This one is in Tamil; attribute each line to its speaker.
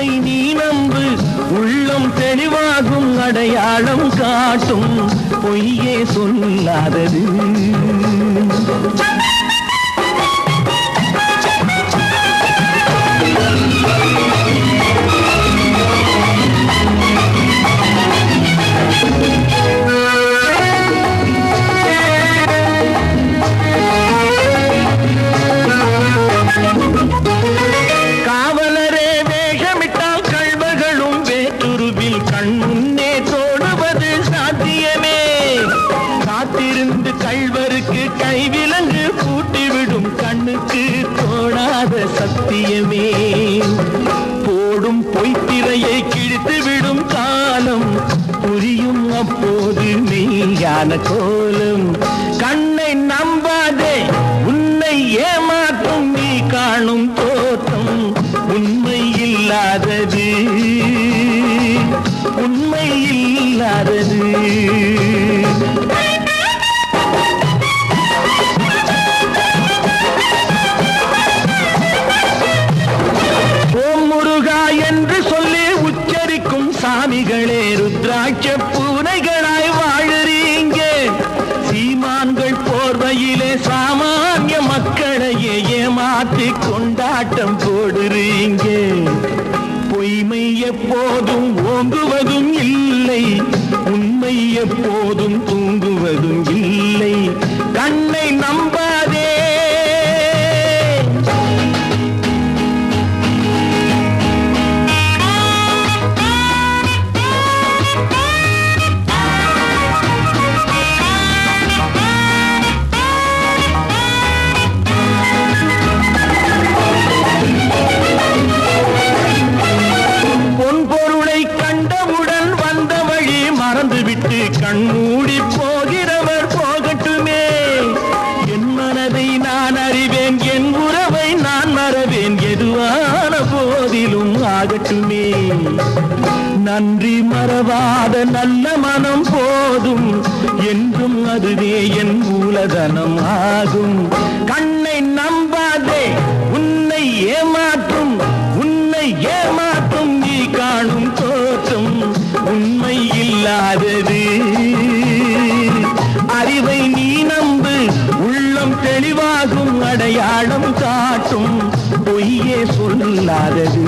Speaker 1: அறிவை நீ நம்பு, உள்ளம் தெளிவாகும், அடையாளம் காட்டும், பொய்யே சொல்லாதது. காவலரே வேஷமிட்டால் கள்வர்களும் வேற்றுருவில் கண் முன்னே தோடுவது சாத்தியமே. காத்திருந்து கள்வருக்கு கைவிலங்கு பூட்டிவிடும் கண்ணுக்கு தோணாத சத்தியமே. போடும் பொய்த்திரையை கிழித்துவிடும் காலம் புரியும் அப்போது மெய்யான கோலம். கண்ணை நம்பாதே, உன்னை ஏமாற்றும் நீ காணும் தோற்றம் உண்மை இல்லாதது, உண்மை இல்லாதது. ஓம் முருகா என்று சொல்லி உச்சரிக்கும் சாமிகளே, ருத்ராட்ச பூனைகளாய் வாழுறீங்க. சீமான்கள் போர்வையிலே சாமானிய மக்களையே ஏமாற்றி கொண்டாட்டம் போடுறீங்க. பொய்மை எப்போதும் ஓங்குவதும் இல்லை, உண்மை எப்போதும் தூங்குவதும் இல்லை. கண்ணை நம்பாதே. மறந்துவிட்டு கண்மூடி போகிறவர் போகட்டுமே. என் மனதை நான் அறிவேன், என் உறவை நான் மறவேன், எதுவான போதிலும் ஆகட்டுமே. நன்றி மறவாத நல்ல மனம் போதும், என்றும் அதுவே என் மூலதனம் ஆகும். கண்ணை நம்பாதே, உன்னை ஏமாற்றும், உன்னை ஏமாற்றும் நீ காணும் தோற்றம் உண்மை இல்லாதது. அறிவை நீ நம்பு, உள்ளம் தெளிவாகும், அடையாளம் காட்டும், பொய்யே சொல்லாதது.